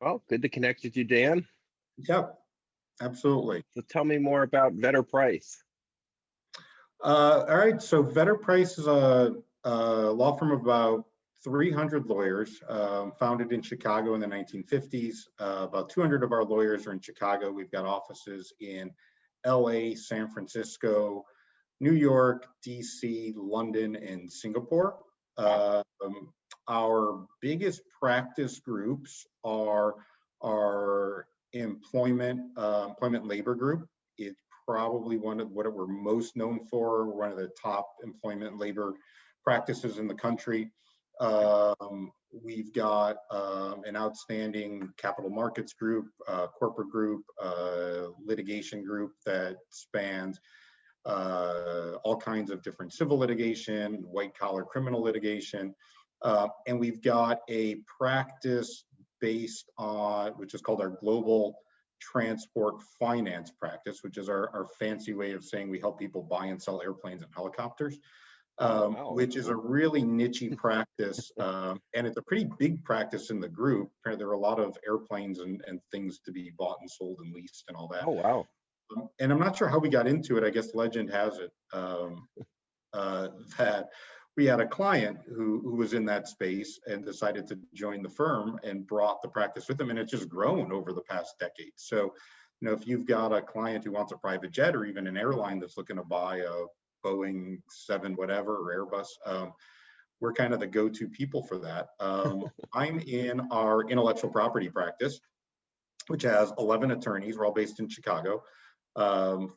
Well, good to connect with you, Dan. Yep, absolutely. So tell me more about Vedder Price. All right, so Vedder Price is a law firm of about 300 lawyers, founded in Chicago in the 1950s. About 200 of our lawyers are in Chicago. We've got offices in LA, San Francisco, New York, DC, London, and Singapore. Our biggest practice groups are our employment labor group. It's probably one of what we're most known for. We're one of the top employment labor practices in the country. We've got an outstanding capital markets group, corporate group, litigation group that spans all kinds of different civil litigation, white collar criminal litigation. And we've got a practice based on, which is called our global transport finance practice, which is our fancy way of saying we help people buy and sell airplanes and helicopters, which is a really niche practice. And it's a pretty big practice in the group. There are a lot of airplanes and things to be bought and sold and leased and all that. Oh, wow. And I'm not sure how we got into it. I guess legend has it that we had a client who was in that space and decided to join the firm and brought the practice with them, and it's just grown over the past decade. So, if you've got a client who wants a private jet or even an airline that's looking to buy a Boeing 7 whatever or Airbus, we're kind of the go-to people for that. I'm in our intellectual property practice, which has 11 attorneys. We're all based in Chicago.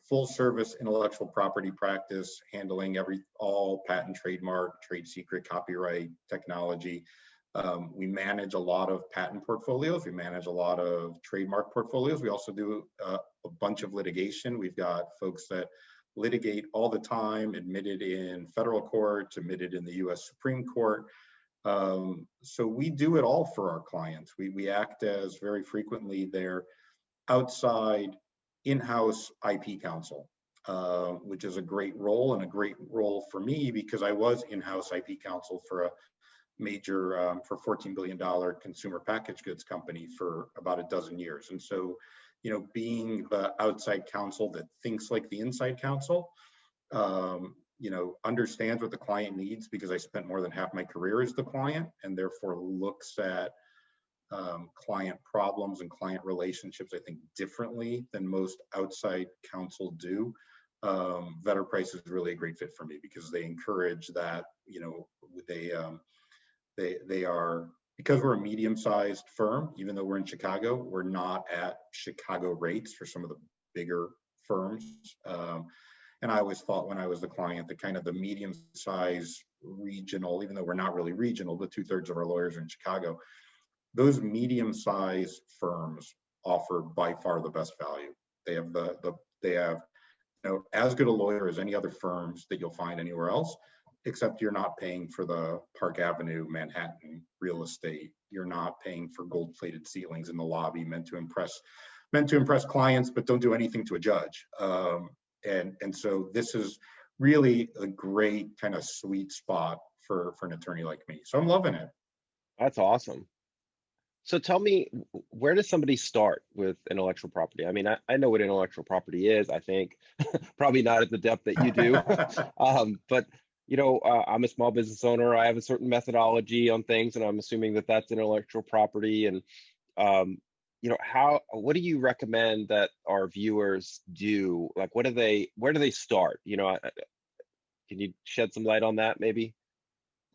Full service intellectual property practice, handling all patent, trademark, trade secret, copyright, technology. We manage a lot of patent portfolios. We manage a lot of trademark portfolios. We also do a bunch of litigation. We've got folks that litigate all the time, admitted in federal courts, admitted in the US Supreme Court. So we do it all for our clients. We act as very frequently their outside in-house IP counsel, which is a great role and a great role for me because I was in-house IP counsel for a major, for $14 billion consumer packaged goods company for about a dozen years. And so, being the outside counsel that thinks like the inside counsel, understands what the client needs because I spent more than half my career as the client and therefore looks at client problems and client relationships, I think, differently than most outside counsel do. Vedder Price is really a great fit for me because they encourage that, they are, because we're a medium-sized firm, even though we're in Chicago, we're not at Chicago rates for some of the bigger firms. And I always thought when I was the client that kind of the medium-sized regional, even though we're not really regional, but 2/3 of our lawyers are in Chicago, those medium-sized firms offer by far the best value. They have they have as good a lawyer as any other firms that you'll find anywhere else, except you're not paying for the Park Avenue, Manhattan real estate. You're not paying for gold-plated ceilings in the lobby meant to impress clients, but don't do anything to a judge. And so this is really a great kind of sweet spot for an attorney like me. So I'm loving it. That's awesome. So tell me, where does somebody start with intellectual property? I mean, I know what intellectual property is, I think, probably not at the depth that you do. But, I'm a small business owner. I have a certain methodology on things, and I'm assuming that that's intellectual property. And, what do you recommend that our viewers do? Like, where do they start? Can you shed some light on that maybe?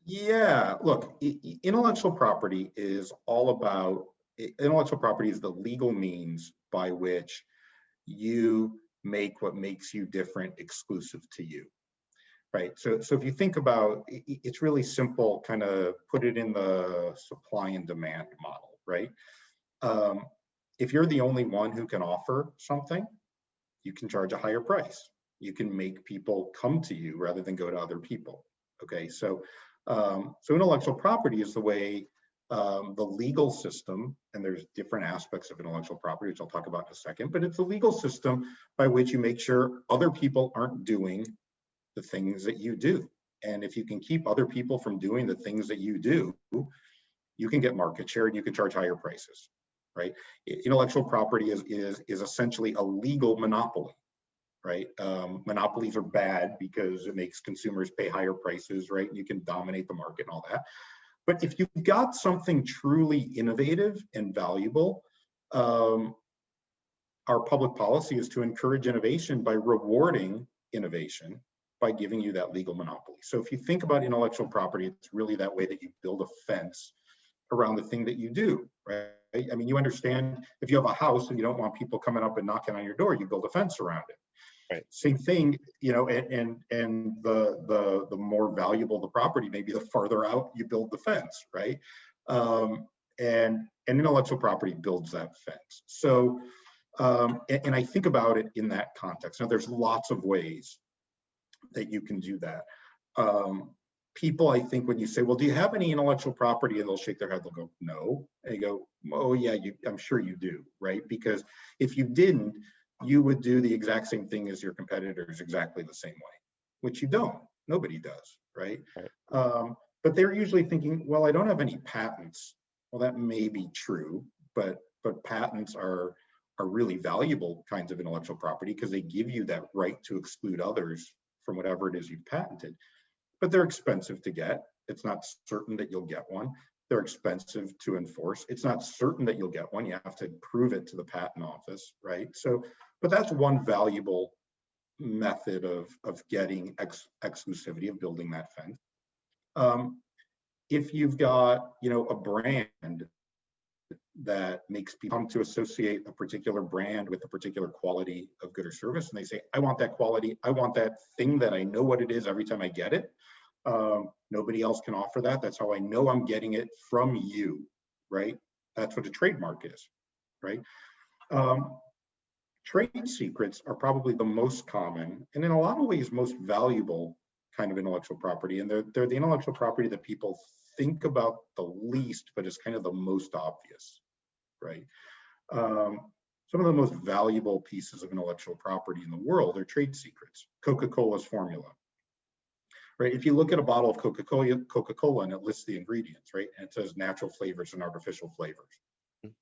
Yeah, look, intellectual property is intellectual property is the legal means by which you make what makes you different exclusive to you, right? So if you think about it's really simple, kind of put it in the supply and demand model, right? If you're the only one who can offer something, you can charge a higher price. You can make people come to you rather than go to other people. Okay, so intellectual property is the way the legal system, and there's different aspects of intellectual property, which I'll talk about in a second, but it's the legal system by which you make sure other people aren't doing the things that you do. And if you can keep other people from doing the things that you do, you can get market share and you can charge higher prices. right? Intellectual property is essentially a legal monopoly, right? Monopolies are bad because it makes consumers pay higher prices, right? You can dominate the market and all that. But if you've got something truly innovative and valuable, our public policy is to encourage innovation by rewarding innovation by giving you that legal monopoly. So if you think about intellectual property, it's really that way that you build a fence around the thing that you do, right? I mean, you understand if you have a house and you don't want people coming up and knocking on your door, you build a fence around it. Right. Same thing, you know, and the more valuable the property, maybe the farther out you build the fence, right? And intellectual property builds that fence. So, and I think about it in that context. Now, there's lots of ways that you can do that. People, I think, when you say, well, do you have any intellectual property? And they'll shake their head, they'll go, no. And you go, oh yeah, I'm sure you do, right? Because if you didn't, you would do the exact same thing as your competitors exactly the same way, which you don't. Nobody does, right? But they're usually thinking, well, I don't have any patents. Well, that may be true, but patents are really valuable kinds of intellectual property because they give you that right to exclude others from whatever it is you've patented. But they're expensive to get. It's not certain that you'll get one. They're expensive to enforce. It's not certain that you'll get one. You have to prove it to the patent office, right? So, but that's one valuable method of getting exclusivity, of building that fence. If you've got, you know, a brand that makes people come to associate a particular brand with a particular quality of good or service, and they say, I want that quality, I want that thing that I know what it is every time I get it. Nobody else can offer that. That's how I know I'm getting it from you, right? That's what a trademark is, right? Trade secrets are probably the most common and in a lot of ways most valuable kind of intellectual property. And they're the intellectual property that people think about the least, but is kind of the most obvious, right? Some of the most valuable pieces of intellectual property in the world are trade secrets. Coca-Cola's formula, right? If you look at a bottle of Coca-Cola and it lists the ingredients, right? And it says natural flavors and artificial flavors.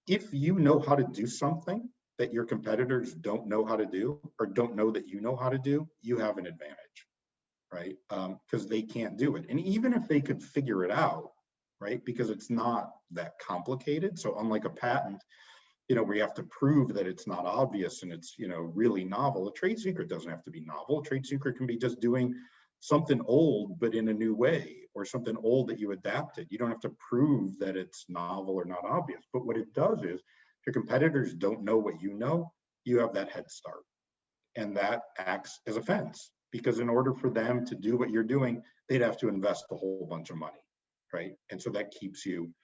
If you know how to do something that your competitors don't know how to do or don't know that you know how to do, you have an advantage, right? Because they can't do it. And even if they could figure it out, right? Because it's not that complicated. So unlike a patent, you know, where you have to prove that it's not obvious and it's, you know, really novel, a trade secret doesn't have to be novel. A trade secret can be just doing something old, but in a new way, or something old that you adapted. You don't have to prove that it's novel or not obvious. But what it does is, if your competitors don't know what you know, you have that head start. And that acts as a fence, because in order for them to do what you're doing, they'd have to invest a whole bunch of money, right? And so that gives you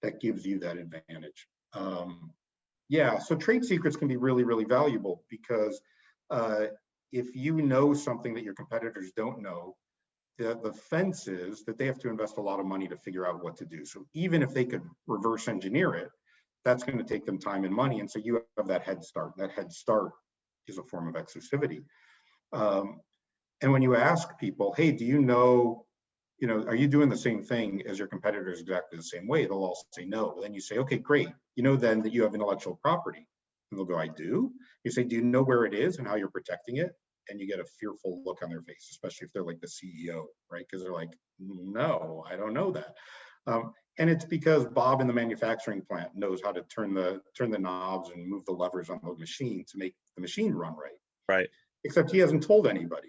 that advantage. Yeah, so trade secrets can be really, really valuable because if you know something that your competitors don't know, the fence is that they have to invest a lot of money to figure out what to do. So even if they could reverse engineer it, that's going to take them time and money. And so you have that head start. That head start is a form of exclusivity. And when you ask people, hey, do you know, are you doing the same thing as your competitors exactly the same way? They'll all say no. Then you say, okay, great. You know then that you have intellectual property. And they'll go, I do. You say, do you know where it is and how you're protecting it? And you get a fearful look on their face, especially if they're like the CEO, right? Because they're like, no, I don't know that. And it's because Bob in the manufacturing plant knows how to turn the knobs and move the levers on the machine to make the machine run right. Right. Except he hasn't told anybody.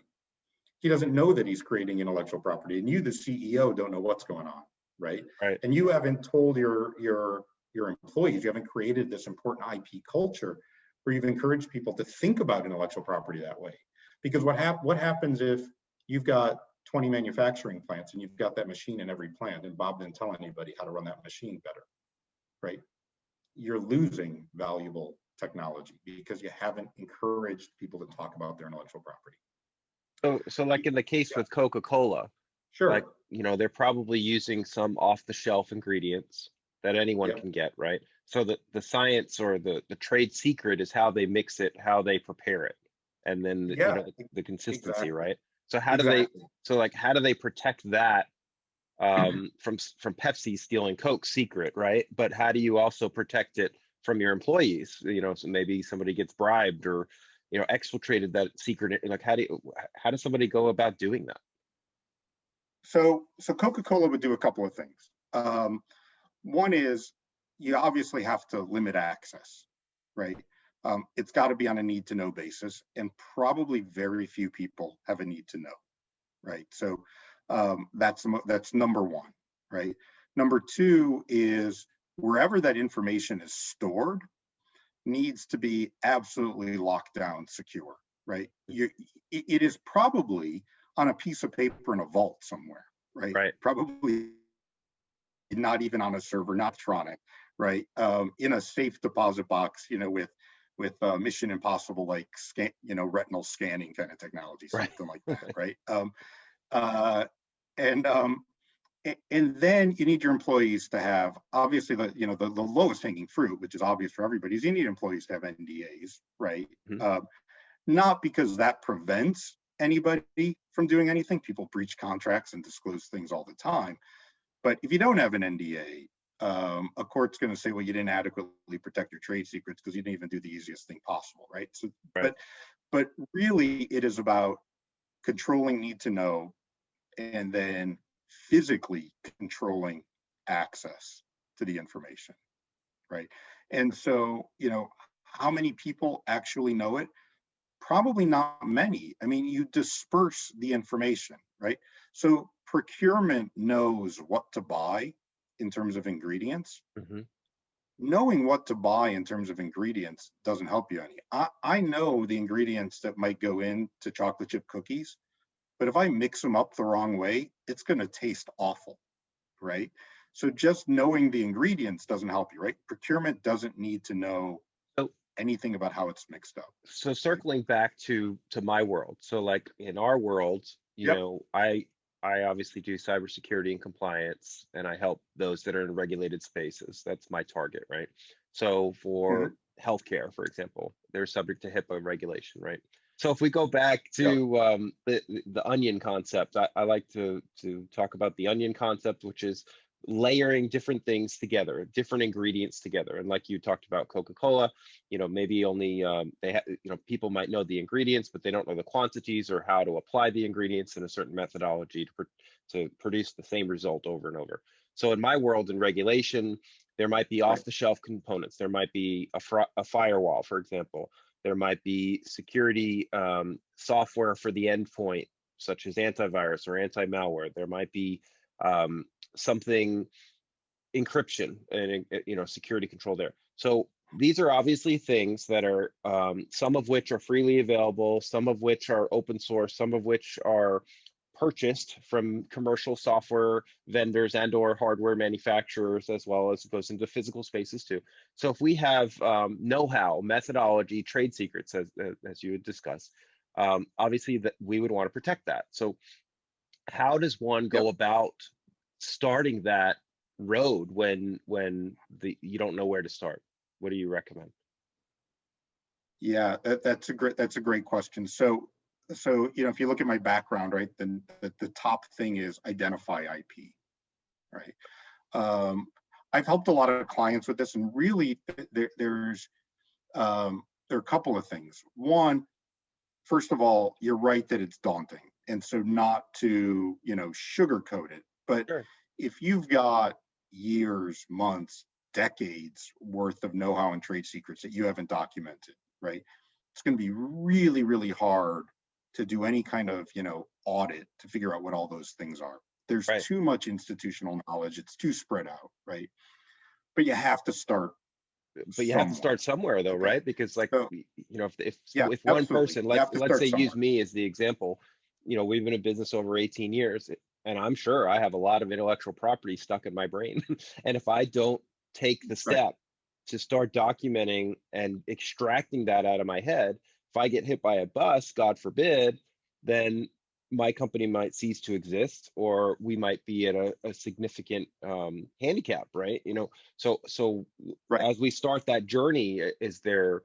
He doesn't know that he's creating intellectual property, and you, the CEO, don't know what's going on, right? Right. And you haven't told your employees, you haven't created this important IP culture where you've encouraged people to think about intellectual property that way. Because what happens if you've got 20 manufacturing plants and you've got that machine in every plant, and Bob didn't tell anybody how to run that machine better, right? You're losing valuable technology because you haven't encouraged people to talk about their intellectual property. So like in the case with Coca-Cola, Sure. like, they're probably using some off-the-shelf ingredients that anyone can get, right? So the science or the trade secret is how they mix it, how they prepare it, and then the consistency, exactly. right? So how do they protect that from Pepsi stealing Coke's secret, right? But how do you also protect it from your employees? So maybe somebody gets bribed or exfiltrated that secret. Like how does somebody go about doing that? So Coca-Cola would do a couple of things. One is you obviously have to limit access, right? It's got to be on a need to know basis, and probably very few people have a need to know, right? So that's number one, right? Number two is wherever that information is stored needs to be absolutely locked down, secure, right? It is probably on a piece of paper in a vault somewhere, right? Right. Probably not even on a server, not electronic, right? In a safe deposit box, with Mission Impossible like retinal scanning kind of technology, something like that, right? And then you need your employees to have, obviously, the lowest hanging fruit, which is obvious for everybody, is you need employees to have NDAs, right? Mm-hmm. Not because that prevents anybody from doing anything. People breach contracts and disclose things all the time. But if you don't have an NDA, a court's going to say, well, you didn't adequately protect your trade secrets because you didn't even do the easiest thing possible, right? So, Right. but really, it is about controlling need to know, and then physically controlling access to the information, right? And so, how many people actually know it? Probably not many. I mean, you disperse the information, right? So procurement knows what to buy in terms of ingredients. Mm-hmm. Knowing what to buy in terms of ingredients doesn't help you any. I know the ingredients that might go into chocolate chip cookies, but if I mix them up the wrong way, it's going to taste awful, right? So just knowing the ingredients doesn't help you, right? Procurement doesn't need to know anything about how it's mixed up. So circling back to my world. So like in our world, I obviously do cybersecurity and compliance, and I help those that are in regulated spaces. That's my target, right? So for healthcare, for example, they're subject to HIPAA regulation, right? So if we go back to the onion concept, I like to talk about the onion concept, which is layering different things together, different ingredients together. And like you talked about Coca-Cola, maybe only people might know the ingredients, but they don't know the quantities or how to apply the ingredients in a certain methodology to produce the same result over and over. So in my world, in regulation, there might be off-the-shelf components. There might be a firewall, for example. There might be security software for the endpoint, such as antivirus or anti-malware. There might be something encryption and security control there. So these are obviously things that are some of which are freely available, some of which are open source, some of which are purchased from commercial software vendors and or hardware manufacturers, as well as it goes into physical spaces too. So if we have know-how, methodology, trade secrets, as you had discussed, obviously that we would want to protect that. So how does one go about starting that road when you don't know where to start? What do you recommend? Yeah, that's a great question. So if you look at my background, right, then the top thing is identify IP, right? I've helped a lot of clients with this, and really there are a couple of things. One, first of all, you're right that it's daunting, and so not to sugarcoat it, but if you've got years, months, decades worth of know-how and trade secrets that you haven't documented, right? It's going to be really, really hard to do any kind of audit to figure out what all those things are. There's too much institutional knowledge. It's too spread out, right? But you have to start. But you have to start somewhere, though, right? Because if one person, let's say use me as the example, we've been in business over 18 years, and I'm sure I have a lot of intellectual property stuck in my brain. And if I don't take the step to start documenting and extracting that out of my head, if I get hit by a bus, God forbid, then my company might cease to exist, or we might be at a significant handicap, right? So as we start that journey, is there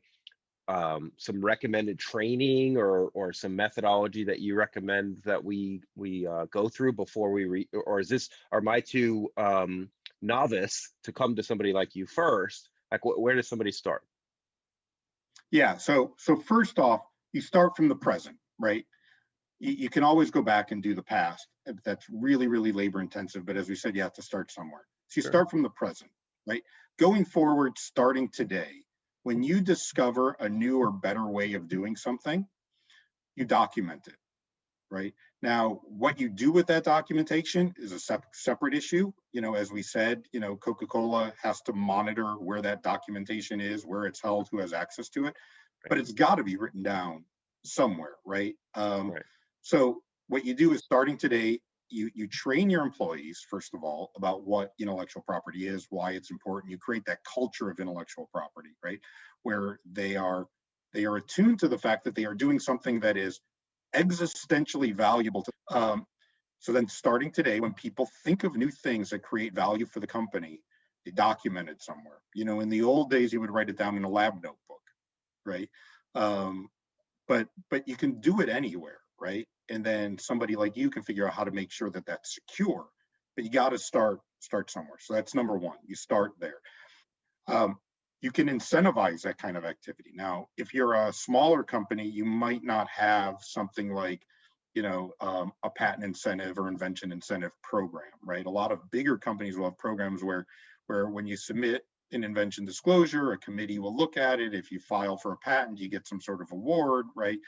some recommended training or some methodology that you recommend that we go through before we or am I too novice to come to somebody like you first? Like, where does somebody start? Yeah, so first off, you start from the present, right? You can always go back and do the past. That's really, really labor intensive, but as we said, you have to start somewhere. So you start from the present, right? Going forward, starting today, when you discover a new or better way of doing something, you document it, right? Now, what you do with that documentation is a separate issue. As we said, Coca-Cola has to monitor where that documentation is, where it's held, who has access to it, but it's got to be written down somewhere, right? So what you do is, starting today, you train your employees, first of all, about what intellectual property is, why it's important. You create that culture of intellectual property, right? Where they are attuned to the fact that they are doing something that is existentially valuable to so then, starting today, when people think of new things that create value for the company, they document it somewhere. In the old days, you would write it down in a lab notebook, right? But you can do it anywhere, right? And then somebody like you can figure out how to make sure that that's secure. But you got to start somewhere. So that's number one. You start there. You can incentivize that kind of activity. Now, if you're a smaller company, you might not have something like, a patent incentive or invention incentive program, right? A lot of bigger companies will have programs where when you submit an invention disclosure, a committee will look at it. If you file for a patent, you get some sort of award, right?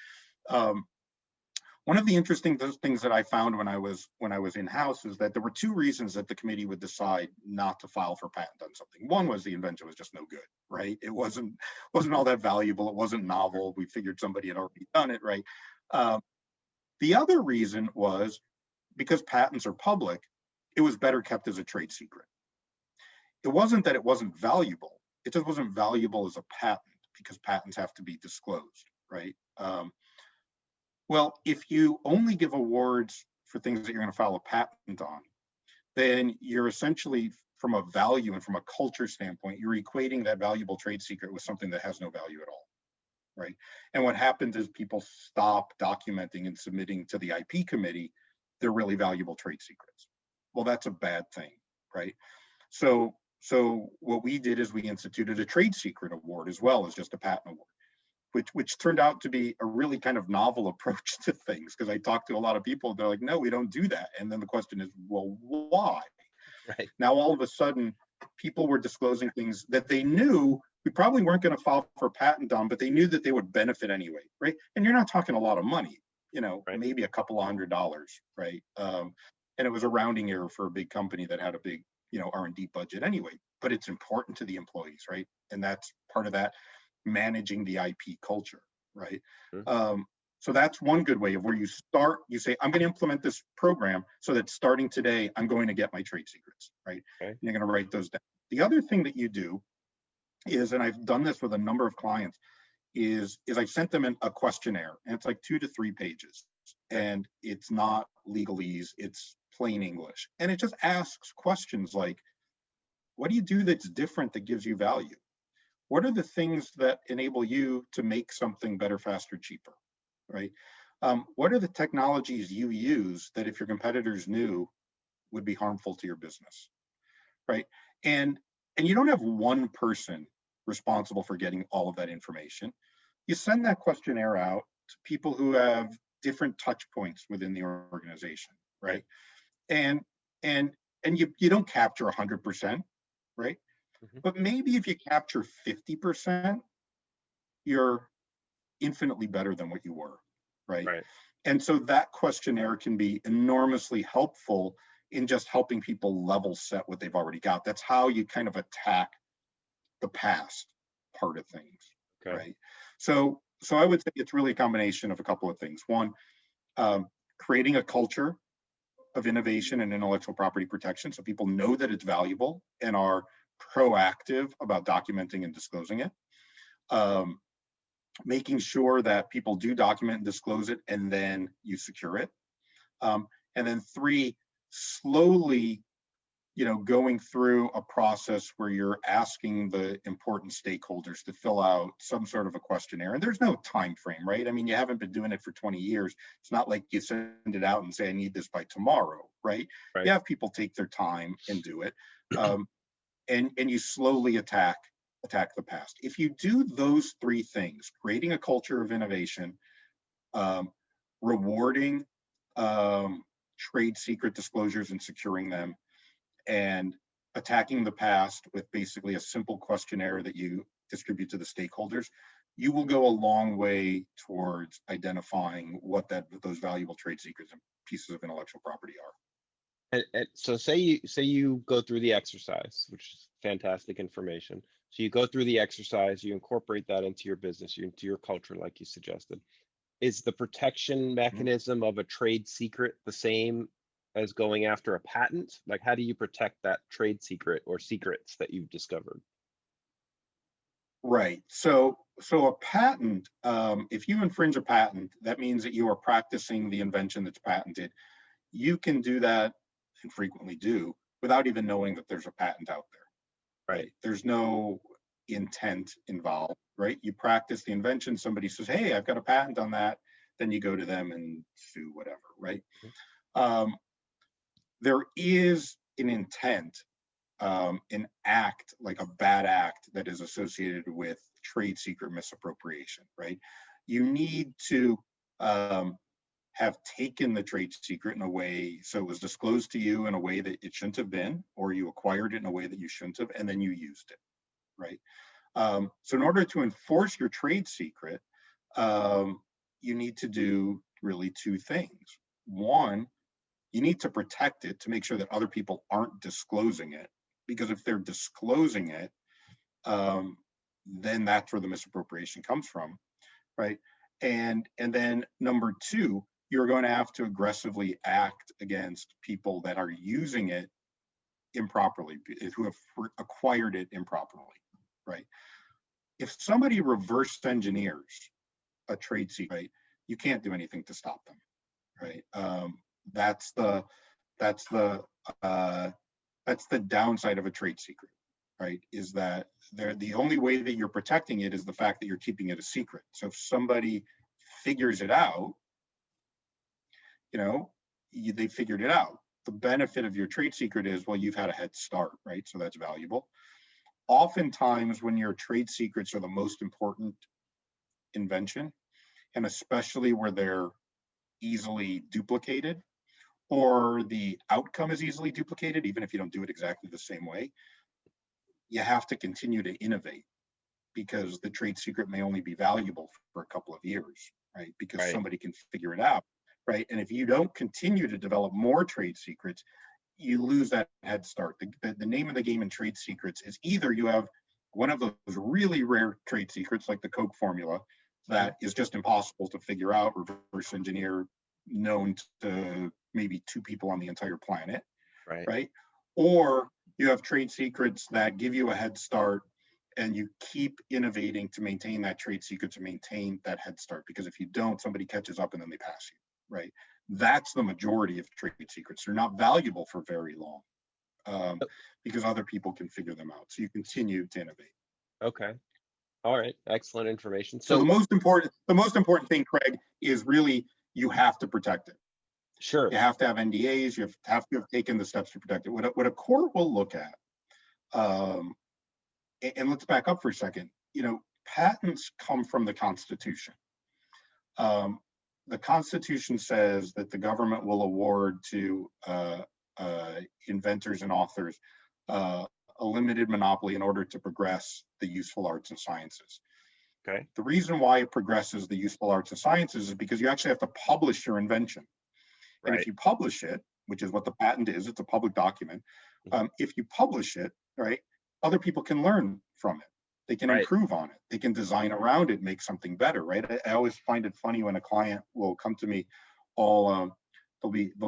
One of the interesting things that I found when I was in-house is that there were two reasons that the committee would decide not to file for patent on something. One was the invention was just no good, right? It wasn't all that valuable. It wasn't novel. We figured somebody had already done it, right? The other reason was because patents are public, it was better kept as a trade secret. It wasn't that it wasn't valuable. It just wasn't valuable as a patent because patents have to be disclosed, right? Well, if you only give awards for things that you're going to file a patent on, then you're essentially, from a value and from a culture standpoint, you're equating that valuable trade secret with something that has no value at all, right? And what happens is people stop documenting and submitting to the IP committee their really valuable trade secrets. Well, that's a bad thing, right? So what we did is we instituted a trade secret award as well as just a patent award. Which turned out to be a really kind of novel approach to things, because I talked to a lot of people, they're like, no, we don't do that. And then the question is, well, why? Right. Now, all of a sudden, people were disclosing things that they knew we probably weren't going to file for a patent on, but they knew that they would benefit anyway, right? And you're not talking a lot of money, Right. maybe a couple of $100, right? And it was a rounding error for a big company that had a big, R&D budget anyway, but it's important to the employees, right? And that's part of that managing the IP culture, right? So that's one good way of where you start. You say, I'm going to implement this program so that starting today, I'm going to get my trade secrets, right? Okay. And you're going to write those down. The other thing that you do is, and I've done this with a number of clients, is I've sent them a questionnaire, and it's like 2 to 3 pages, and it's not legalese, it's plain English. And it just asks questions like, what do you do that's different that gives you value? What are the things that enable you to make something better, faster, cheaper, right? What are the technologies you use that if your competitors knew would be harmful to your business, right? And you don't have one person responsible for getting all of that information. You send that questionnaire out to people who have different touch points within the organization, right? And you don't capture 100%, right? But maybe if you capture 50%, you're infinitely better than what you were, right? And so that questionnaire can be enormously helpful in just helping people level set what they've already got. That's how you kind of attack the past part of things, right? So I would say it's really a combination of a couple of things. One, creating a culture of innovation and intellectual property protection so people know that it's valuable and are proactive about documenting and disclosing it. Making sure that people do document and disclose it, and then you secure it. And then 3, slowly going through a process where you're asking the important stakeholders to fill out some sort of a questionnaire, and there's no time frame, right? I mean, you haven't been doing it for 20 years. It's not like you send it out and say, I need this by tomorrow, right? Right. You have people take their time and do it. And you slowly attack the past. If you do those three things, creating a culture of innovation, rewarding trade secret disclosures and securing them, and attacking the past with basically a simple questionnaire that you distribute to the stakeholders, you will go a long way towards identifying what those valuable trade secrets and pieces of intellectual property are. And so say you go through the exercise, which is fantastic information. So you go through the exercise, you incorporate that into your business, into your culture, like you suggested. Is the protection mechanism of a trade secret the same as going after a patent? Like, how do you protect that trade secret or secrets that you've discovered? Right. So a patent, if you infringe a patent, that means that you are practicing the invention that's patented. You can do that, and frequently do, without even knowing that there's a patent out there. Right. There's no intent involved, right? You practice the invention, somebody says, hey, I've got a patent on that, then you go to them and sue, whatever, right? There is an intent, an act, like a bad act that is associated with trade secret misappropriation, right? You need to have taken the trade secret in a way, so it was disclosed to you in a way that it shouldn't have been, or you acquired it in a way that you shouldn't have, and then you used it, right? So in order to enforce your trade secret, you need to do really two things. One, you need to protect it to make sure that other people aren't disclosing it, because if they're disclosing it, then that's where the misappropriation comes from, right? And then number two, you're going to have to aggressively act against people that are using it improperly, who have acquired it improperly, right? If somebody reverse engineers a trade secret, right, you can't do anything to stop them, right? That's the downside of a trade secret, right? Is that the only way that you're protecting it is the fact that you're keeping it a secret. So if somebody figures it out, they figured it out. The benefit of your trade secret is, well, you've had a head start, right? So that's valuable. Oftentimes when your trade secrets are the most important invention, and especially where they're easily duplicated, or the outcome is easily duplicated, even if you don't do it exactly the same way, you have to continue to innovate, because the trade secret may only be valuable for a couple of years, right? Because somebody can figure it out, right? And if you don't continue to develop more trade secrets, you lose that head start. The name of the game in trade secrets is either you have one of those really rare trade secrets, like the Coke formula, that is just impossible to figure out, reverse engineer, known to maybe 2 people on the entire planet, right? Or you have trade secrets that give you a head start, and you keep innovating to maintain that trade secret, to maintain that head start, because if you don't, somebody catches up and then they pass you, right? That's the majority of trade secrets. They're not valuable for very long, because other people can figure them out. So you continue to innovate. Okay. All right. Excellent information. So the most important thing, Craig, is really you have to protect it. Sure. You have to have NDAs. You have to have taken the steps to protect it. What a court will look at, and let's back up for a second. Patents come from the Constitution. The Constitution says that the government will award to inventors and authors a limited monopoly in order to progress the useful arts and sciences. Okay. The reason why it progresses the useful arts and sciences is because you actually have to publish your invention. And if you publish it, which is what the patent is, it's a public document. If you publish it, right, other people can learn from it. They can improve on it. They can design around it, make something better, right? I always find it funny when a client will come to me, they'll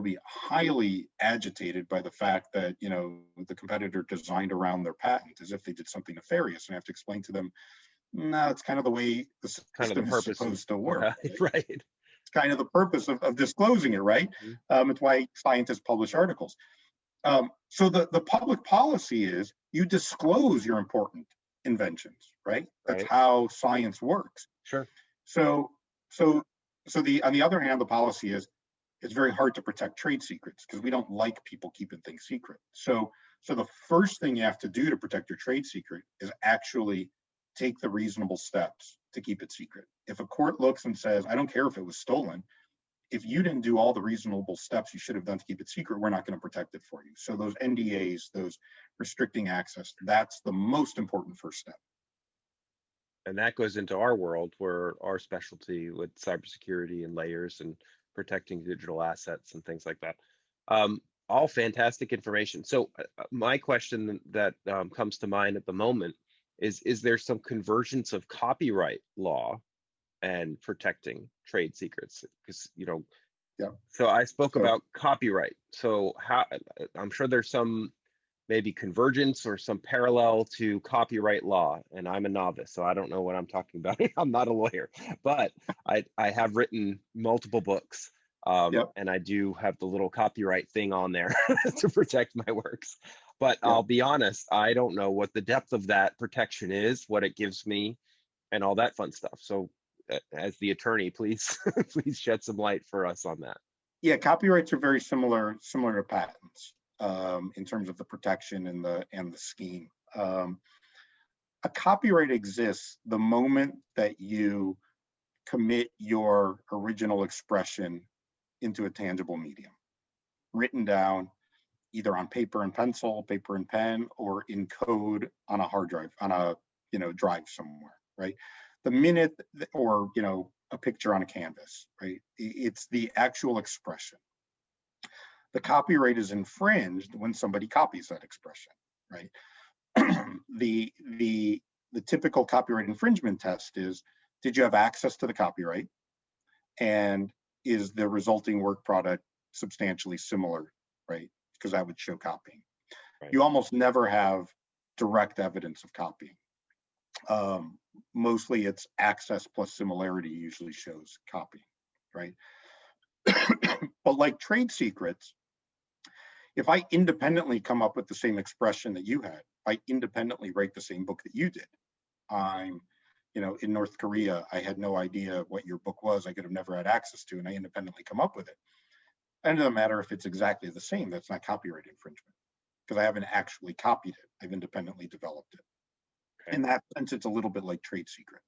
be highly agitated by the fact that the competitor designed around their patent, as if they did something nefarious, and I have to explain to them, no, it's kind of the way the system is supposed to work. Right. It's kind of the purpose of disclosing it, right? It's why scientists publish articles. So the public policy is you disclose your important inventions, right? That's Right. how science works. Sure. So so on the other hand, the policy is it's very hard to protect trade secrets because we don't like people keeping things secret. So the first thing you have to do to protect your trade secret is actually take the reasonable steps to keep it secret. If a court looks and says, I don't care if it was stolen, if you didn't do all the reasonable steps you should have done to keep it secret, we're not going to protect it for you. So those NDAs, those restricting access, that's the most important first step. And that goes into our world where our specialty with cybersecurity and layers and protecting digital assets and things like that. All fantastic information. So my question that comes to mind at the moment is there some convergence of copyright law and protecting trade secrets? Because, Yeah. so I spoke about copyright. So I'm sure there's some maybe convergence or some parallel to copyright law, and I'm a novice, so I don't know what I'm talking about. I'm not a lawyer, but I have written multiple books, and I do have the little copyright thing on there to protect my works. But I'll be honest, I don't know what the depth of that protection is, what it gives me, and all that fun stuff. So as the attorney, please please shed some light for us on that. Yeah, copyrights are very similar to patents in terms of the protection and the scheme. A copyright exists the moment that you commit your original expression into a tangible medium, written down either on paper and pencil, paper and pen, or in code on a hard drive, on a drive somewhere, right? The minute, or a picture on a canvas, right? It's the actual expression. The copyright is infringed when somebody copies that expression, right? the typical copyright infringement test is, did you have access to the copyright? And is the resulting work product substantially similar, right? Because that would show copying. Right. You almost never have direct evidence of copying. Mostly it's access plus similarity usually shows copying, right? But like trade secrets, if I independently come up with the same expression that you had, I independently write the same book that you did. I'm, in North Korea, I had no idea what your book was. I could have never had access to, and I independently come up with it. And it doesn't matter if it's exactly the same. That's not copyright infringement because I haven't actually copied it. I've independently developed it. Okay. In that sense, it's a little bit like trade secret.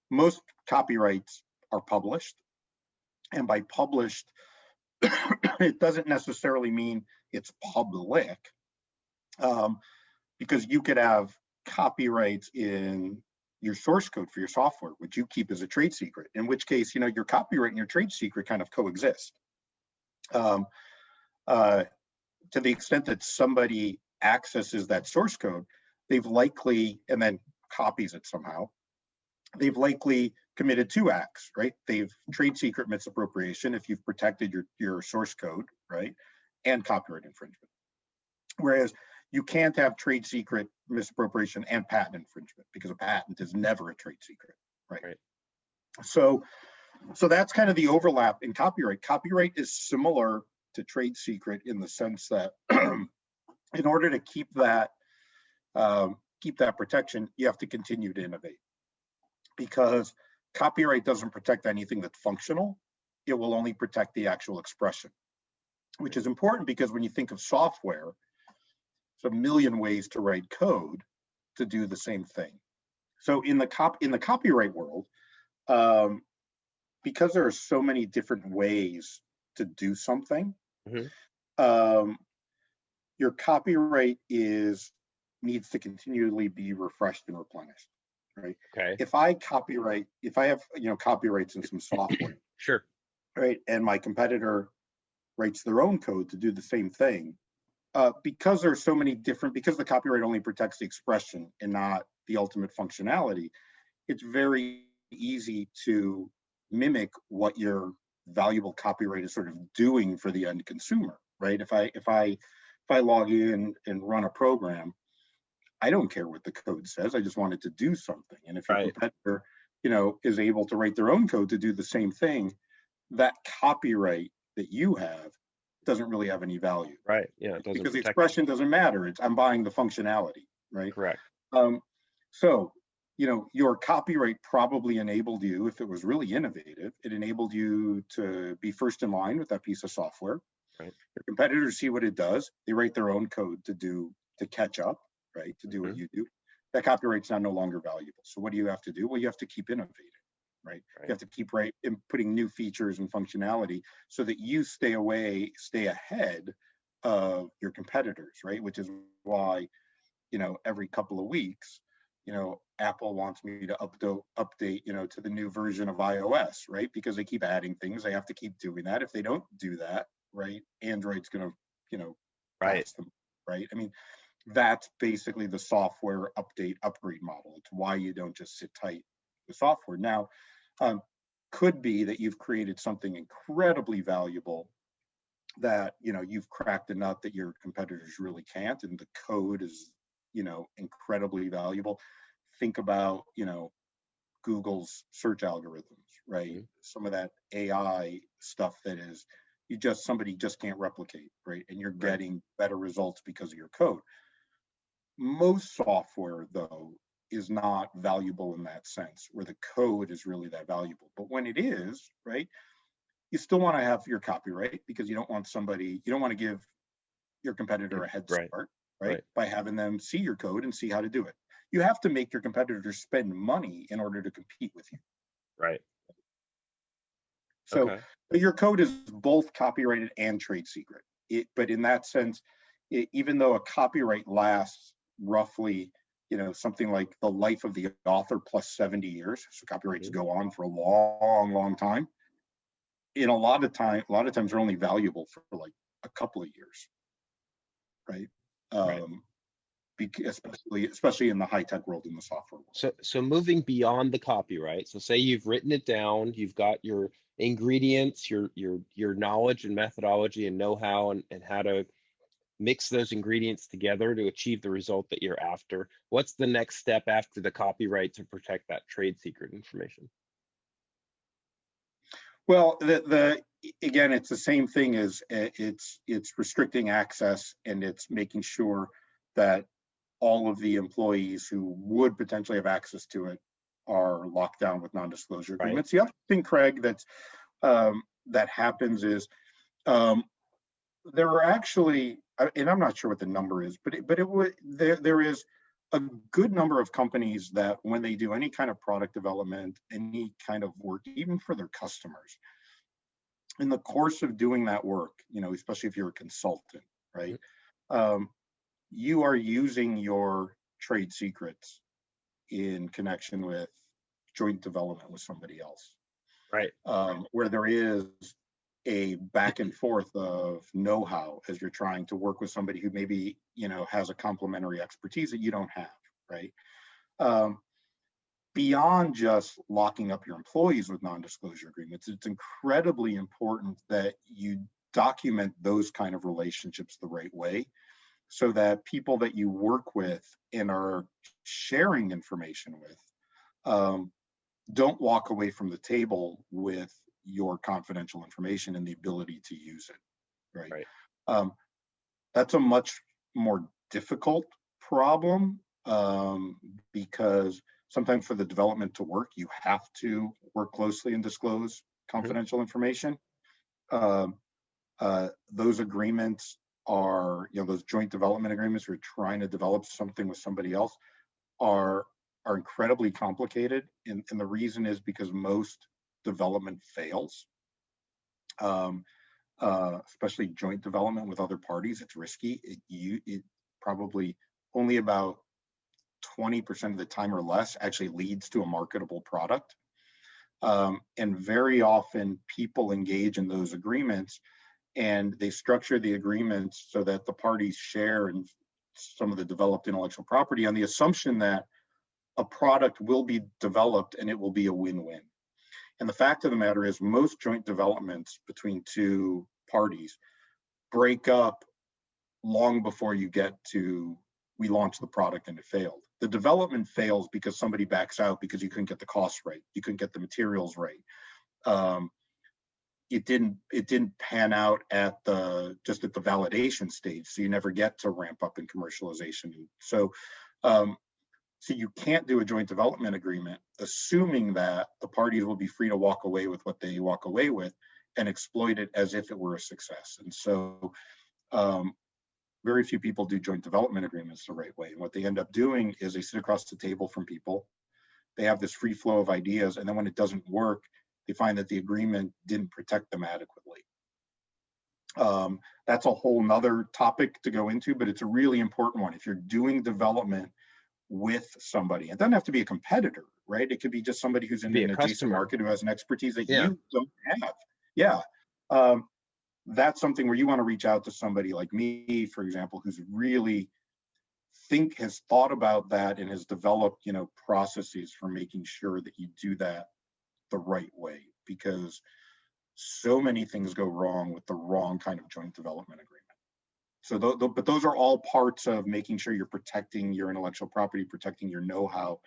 Most copyrights are published, and by published, it doesn't necessarily mean it's public, because you could have copyrights in your source code for your software, which you keep as a trade secret, in which case, your copyright and your trade secret kind of coexist. To the extent that somebody accesses that source code, they've likely, and then copies it somehow, they've likely committed two acts, right? They've trade secret misappropriation if you've protected your source code, right? And copyright infringement. Whereas you can't have trade secret misappropriation and patent infringement because a patent is never a trade secret, right? So that's kind of the overlap in copyright. Copyright is similar to trade secret in the sense that in order to keep that protection, you have to continue to innovate, because copyright doesn't protect anything that's functional. It will only protect the actual expression, which is important because when you think of software, there's a million ways to write code to do the same thing. So in the copyright world, because there are so many different ways to do something, your copyright needs to continually be refreshed and replenished, right? Okay. If I have copyrights in some software, sure, right, and my competitor writes their own code to do the same thing, because there's so many different, because the copyright only protects the expression and not the ultimate functionality, it's very easy to mimic what your valuable copyright is sort of doing for the end consumer, right? If I log in and run a program, I don't care what the code says. I just want it to do something. And if your competitor, is able to write their own code to do the same thing, that copyright that you have doesn't really have any value. Right. Yeah, it doesn't Because the protect expression doesn't matter. I'm buying the functionality, right? Correct. So, your copyright probably enabled you, if it was really innovative, it enabled you to be first in line with that piece of software. Right. Your competitors see what it does. They write their own code to catch up, right? To do what you do. That copyright's now no longer valuable. So what do you have to do? Well, you have to keep innovating, right? You have to keep putting new features and functionality so that you stay ahead of your competitors, right? Which is why, every couple of weeks, Apple wants me to update, to the new version of iOS, right? Because they keep adding things. They have to keep doing that. If they don't do that, right, Android's going to, pass them, right? I mean, that's basically the software upgrade model. It's why you don't just sit tight with software. Now, could be that you've created something incredibly valuable that, you've cracked a nut that your competitors really can't, and the code is, incredibly valuable. Think about, Google's search algorithms, right? Some of that AI stuff that is somebody just can't replicate, right? And you're getting better results because of your code. Most software, though, is not valuable in that sense, where the code is really that valuable. But when it is, right, you still want to have your copyright, because you don't want to give your competitor a head start, right? By having them see your code and see how to do it. You have to make your competitors spend money in order to compete with you. Right. So your code is both copyrighted and trade secret. But in that sense, even though a copyright lasts roughly, something like the life of the author plus 70 years, so copyrights go on for a long, long time. In a lot of times they're only valuable for like a couple of years, right? Especially in the high-tech world, in the software world. So moving beyond the copyright, so say you've written it down, you've got your ingredients, your knowledge and methodology and know-how and how to mix those ingredients together to achieve the result that you're after. What's the next step after the copyright to protect that trade secret information? Well, again, it's the same thing as it's restricting access, and it's making sure that all of the employees who would potentially have access to it are locked down with non-disclosure agreements. The other thing, Craig, that happens is there are actually, and I'm not sure what the number is, but there is a good number of companies that when they do any kind of product development, any kind of work, even for their customers, in the course of doing that work, especially if you're a consultant, right? You are using your trade secrets in connection with joint development with somebody else, right? Where there is a back and forth of know-how as you're trying to work with somebody who maybe has a complementary expertise that you don't have, right? Beyond just locking up your employees with non-disclosure agreements, it's incredibly important that you document those kind of relationships the right way, so that people that you work with and are sharing information with don't walk away from the table with your confidential information and the ability to use it, right? That's a much more difficult problem, because sometimes for the development to work, you have to work closely and disclose confidential information. Those agreements are, those joint development agreements, we're trying to develop something with somebody else, are incredibly complicated. And the reason is because most development fails, especially joint development with other parties. It's risky. It probably only about 20% of the time or less actually leads to a marketable product. And very often people engage in those agreements, and they structure the agreements so that the parties share in some of the developed intellectual property on the assumption that a product will be developed and it will be a win-win. And the fact of the matter is, most joint developments between two parties break up long before you get to, we launched the product and it failed. The development fails because somebody backs out because you couldn't get the costs right, you couldn't get the materials right. it didn't pan out at just at the validation stage, so you never get to ramp up in commercialization. So so you can't do a joint development agreement assuming that the parties will be free to walk away with what they walk away with and exploit it as if it were a success. And so very few people do joint development agreements the right way. And what they end up doing is they sit across the table from people, they have this free flow of ideas, and then when it doesn't work, they find that the agreement didn't protect them adequately. That's a whole nother topic to go into, but it's a really important one. If you're doing development with somebody, it doesn't have to be a competitor, right? It could be just somebody who's in an adjacent market who has an expertise that you don't have. Yeah. That's something where you want to reach out to somebody like me, for example, who's really has thought about that and has developed, processes for making sure that you do that the right way, because so many things go wrong with the wrong kind of joint development agreement. So, but those are all parts of making sure you're protecting your intellectual property, protecting your know-how,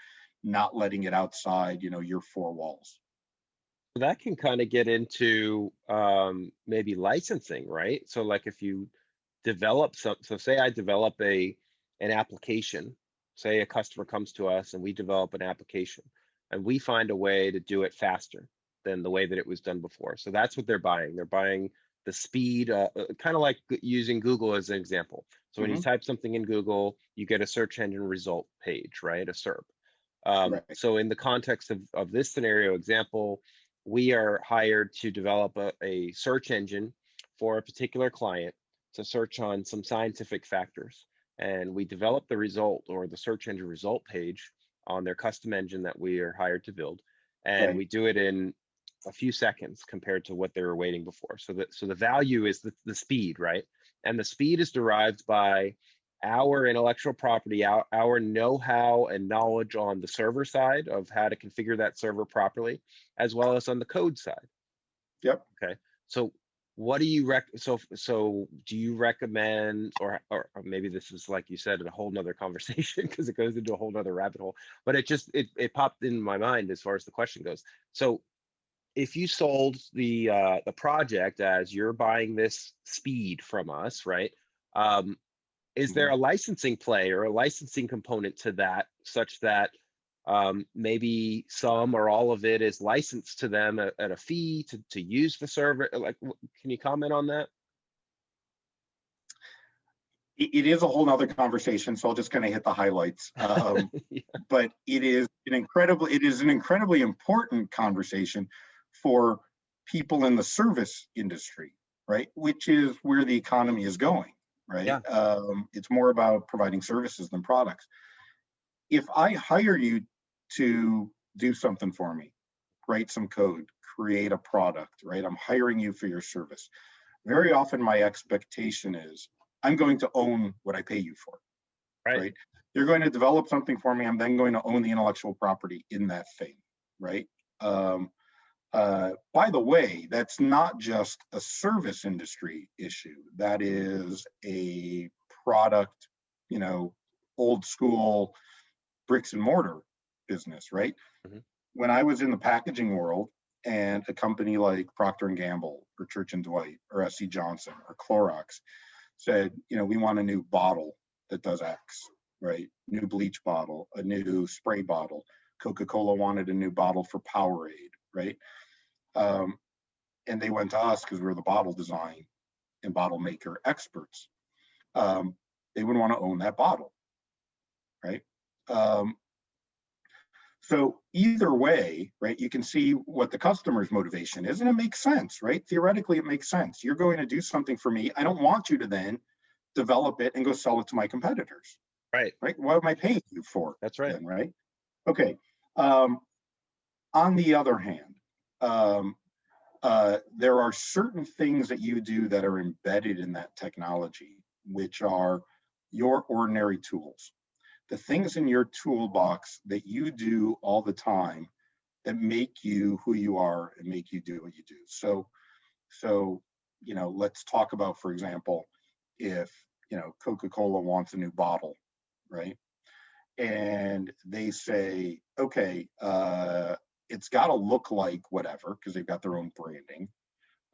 not letting it outside, your four walls. That can kind of get into maybe licensing, right? So like if you develop so say I develop an application, say a customer comes to us and we develop an application and we find a way to do it faster than the way that it was done before. So that's what they're buying. They're buying the speed, kind of like using Google as an example. So when you type something in Google, you get a search engine result page, right? A SERP. Right. So in the context of this scenario example, we are hired to develop a search engine for a particular client to search on some scientific factors. And we develop the result or the search engine result page on their custom engine that we are hired to build. And we do it in a few seconds compared to what they were waiting before. So the value is the speed, right? And the speed is derived by our intellectual property, our know-how and knowledge on the server side of how to configure that server properly, as well as on the code side. Yep. Okay. So what do you so do you recommend, or maybe this is, like you said, a whole nother conversation because it goes into a whole nother rabbit hole, but it popped in my mind as far as the question goes. So if you sold the project as you're buying this speed from us, right? Is there a licensing play or a licensing component to that, such that maybe some or all of it is licensed to them at a fee to use the server? Like, can you comment on that? It is a whole nother conversation, so I'll just kind of hit the highlights. But it is an incredibly important conversation for people in the service industry, right? Which is where the economy is going, right? Yeah. It's more about providing services than products. If I hire you to do something for me, write some code, create a product, right? I'm hiring you for your service. Very often my expectation is I'm going to own what I pay you for, right? You're going to develop something for me. I'm then going to own the intellectual property in that thing, right? By the way, that's not just a service industry issue. That is a product, old school bricks and mortar business, right? When I was in the packaging world and a company like Procter & Gamble or Church & Dwight or SC Johnson or Clorox said, we want a new bottle that does X, right? New bleach bottle, a new spray bottle. Coca-Cola wanted a new bottle for Powerade, right? And they went to us because we were the bottle design and bottle maker experts. They would want to own that bottle, right? So either way, right, you can see what the customer's motivation is, and it makes sense, right? Theoretically, it makes sense. You're going to do something for me. I don't want you to then develop it and go sell it to my competitors. Right. What am I paying you for? That's right. Then, right? Okay. On the other hand, there are certain things that you do that are embedded in that technology, which are your ordinary tools. The things in your toolbox that you do all the time that make you who you are and make you do what you do. So let's talk about, for example, if Coca-Cola wants a new bottle, right? And they say, okay, it's got to look like whatever, because they've got their own branding.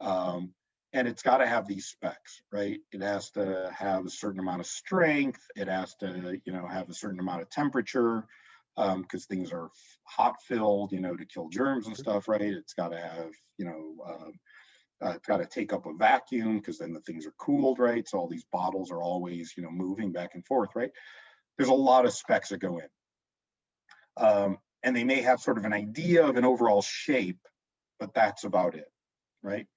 And it's got to have these specs, right? It has to have a certain amount of strength. It has to, have a certain amount of temperature, because things are hot filled, to kill germs and stuff, right? It's got to have, it's got to take up a vacuum, because then the things are cooled, right? So all these bottles are always, moving back and forth, right? There's a lot of specs that go in. And they may have sort of an idea of an overall shape, but that's about it, right?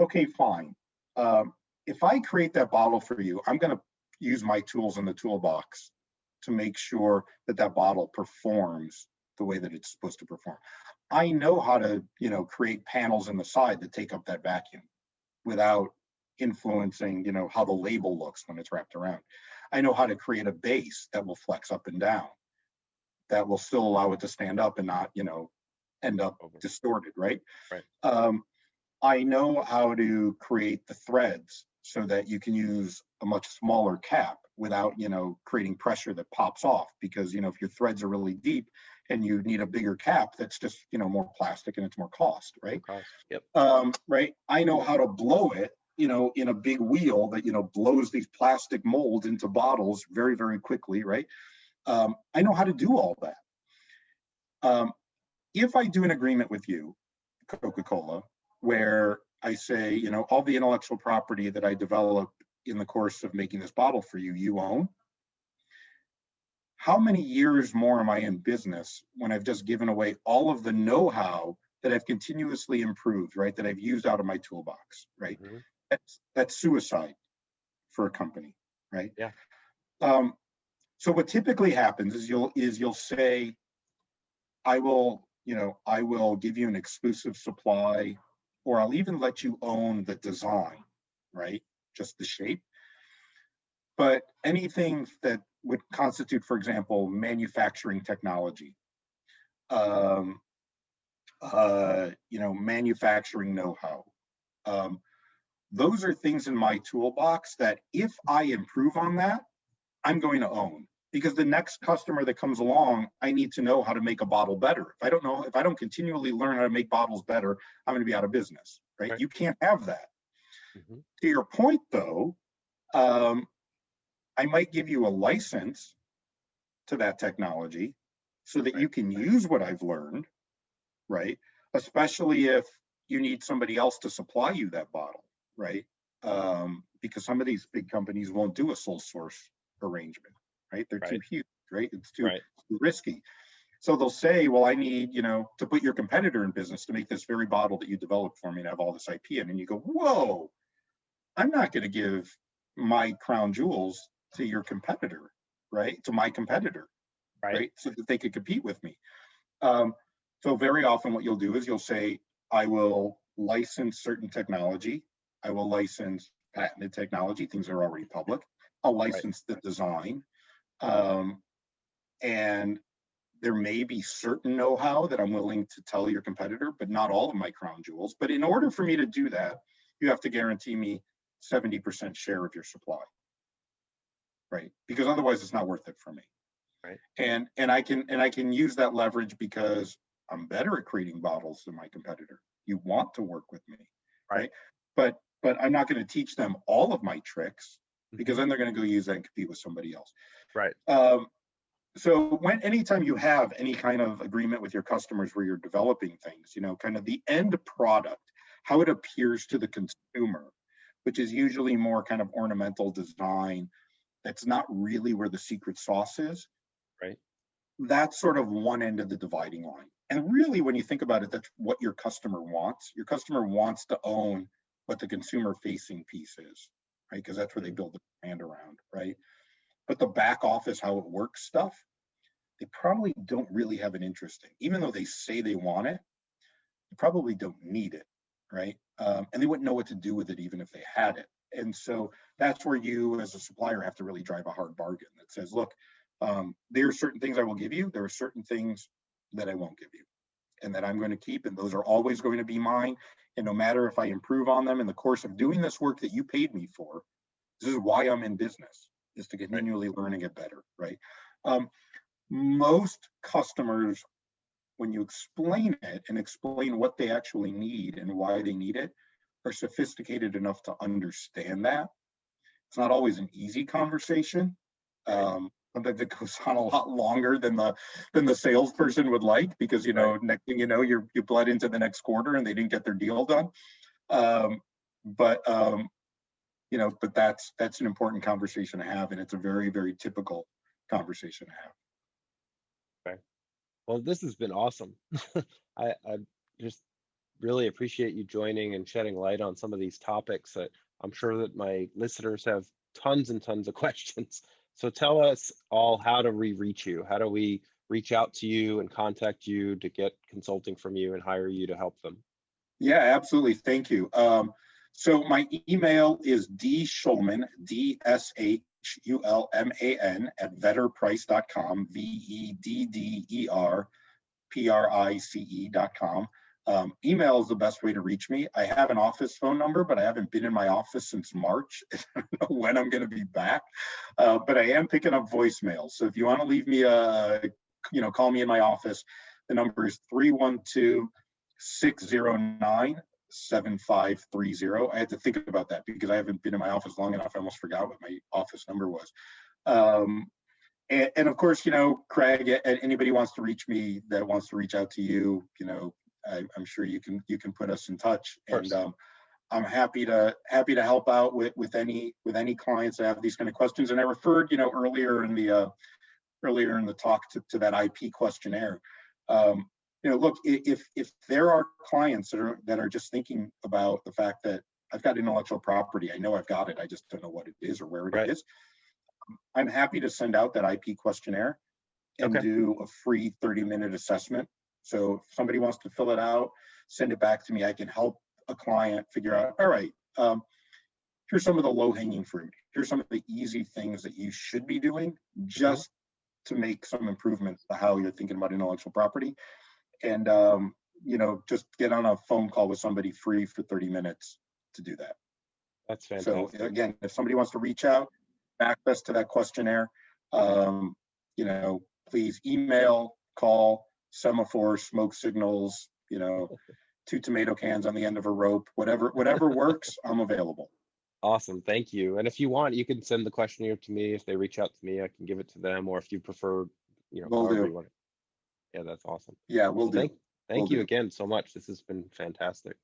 Okay, fine. If I create that bottle for you, I'm going to use my tools in the toolbox to make sure that that bottle performs the way that it's supposed to perform. I know how to, create panels in the side that take up that vacuum without influencing, how the label looks when it's wrapped around. I know how to create a base that will flex up and down, that will still allow it to stand up and not, end up distorted, right? Right. I know how to create the threads so that you can use a much smaller cap without, creating pressure that pops off, because, if your threads are really deep and you need a bigger cap, that's just, more plastic and it's more cost, right? Cost. Yep. Right. I know how to blow it, in a big wheel that, blows these plastic molds into bottles very, very quickly, right? I know how to do all that. If I do an agreement with you, Coca-Cola, where I say, all the intellectual property that I developed in the course of making this bottle for you, you own. How many years more am I in business when I've just given away all of the know-how that I've continuously improved, right? That I've used out of my toolbox, right? Mm-hmm. That's suicide for a company, right? Yeah. So what typically happens is you'll say, I will give you an exclusive supply, or I'll even let you own the design, right? Just the shape. But anything that would constitute, for example, manufacturing technology, manufacturing know-how, those are things in my toolbox that if I improve on that, I'm going to own. Because the next customer that comes along, I need to know how to make a bottle better. If I don't continually learn how to make bottles better, I'm going to be out of business, right? You can't have that. Mm-hmm. To your point, though, I might give you a license to that technology so that you can use what I've learned, right? Especially if you need somebody else to supply you that bottle, right? Because some of these big companies won't do a sole source arrangement. Right? They're too huge, right? It's too risky. So they'll say, well, I need, to put your competitor in business to make this very bottle that you developed for me and have all this IP in. And you go, whoa, I'm not going to give my crown jewels to your competitor, right? To my competitor, right? So that they could compete with me. So very often what you'll do is you'll say, I will license certain technology. I will license patented technology, things that are already public. I'll license the design. And there may be certain know-how that I'm willing to tell your competitor, but not all of my crown jewels. But in order for me to do that, you have to guarantee me 70% share of your supply, right? Because otherwise it's not worth it for me. Right. And I can use that leverage because I'm better at creating bottles than my competitor. You want to work with me, right? But I'm not going to teach them all of my tricks, because then they're going to go use that and compete with somebody else. Right. So anytime you have any kind of agreement with your customers where you're developing things, kind of the end product, how it appears to the consumer, which is usually more kind of ornamental design, that's not really where the secret sauce is. Right. That's sort of one end of the dividing line. And really, when you think about it, that's what your customer wants. Your customer wants to own what the consumer-facing piece is, right? Because that's where they build the brand around, right? But the back office, how it works stuff, they probably don't really have an interest in. Even though they say they want it, they probably don't need it, right? And they wouldn't know what to do with it even if they had it. And so that's where you as a supplier have to really drive a hard bargain that says, look, there are certain things I will give you. There are certain things that I won't give you and that I'm going to keep. And those are always going to be mine. And no matter if I improve on them in the course of doing this work that you paid me for, this is why I'm in business, is to continually learn and get better, right? Most customers, when you explain it and explain what they actually need and why they need it, are sophisticated enough to understand that. It's not always an easy conversation. Sometimes it goes on a lot longer than the salesperson would like, because next thing you know, you bled into the next quarter and they didn't get their deal done. But that's an important conversation to have, and it's a very, very typical conversation to have. Okay. Well, this has been awesome. I just really appreciate you joining and shedding light on some of these topics that I'm sure that my listeners have tons and tons of questions. So tell us all, how do we reach you? How do we reach out to you and contact you to get consulting from you and hire you to help them? Yeah, absolutely. Thank you. So my email is dshulman, DSHULMAN @vedderprice.com, VEDDERPRICE.com. Email is the best way to reach me. I have an office phone number, but I haven't been in my office since March. I don't know when I'm going to be back, but I am picking up voicemails. So if you want to leave me call me in my office, the number is 312-609-7530. I had to think about that because I haven't been in my office long enough. I almost forgot what my office number was. And of course, Craig, anybody wants to reach me that wants to reach out to you, I'm sure you can put us in touch, and I'm happy to help out with any clients that have these kind of questions. And I referred, earlier in the talk to that IP questionnaire. Look, if there are clients that are just thinking about the fact that I've got intellectual property, I know I've got it, I just don't know what it is or where it is. I'm happy to send out that IP questionnaire and do a free 30-minute assessment. So if somebody wants to fill it out, send it back to me. I can help a client figure out, all right, here's some of the low-hanging fruit. Here's some of the easy things that you should be doing just to make some improvements to how you're thinking about intellectual property. And, just get on a phone call with somebody free for 30 minutes to do that. That's fantastic. So again, if somebody wants to reach out, access to that questionnaire, please email, call, semaphore, smoke signals, 2 tomato cans on the end of a rope, whatever works, I'm available. Awesome. Thank you. And if you want, you can send the questionnaire to me. If they reach out to me, I can give it to them, or if you prefer, however you want it. Yeah, that's awesome. Yeah, we'll do. Thank you again so much. This has been fantastic.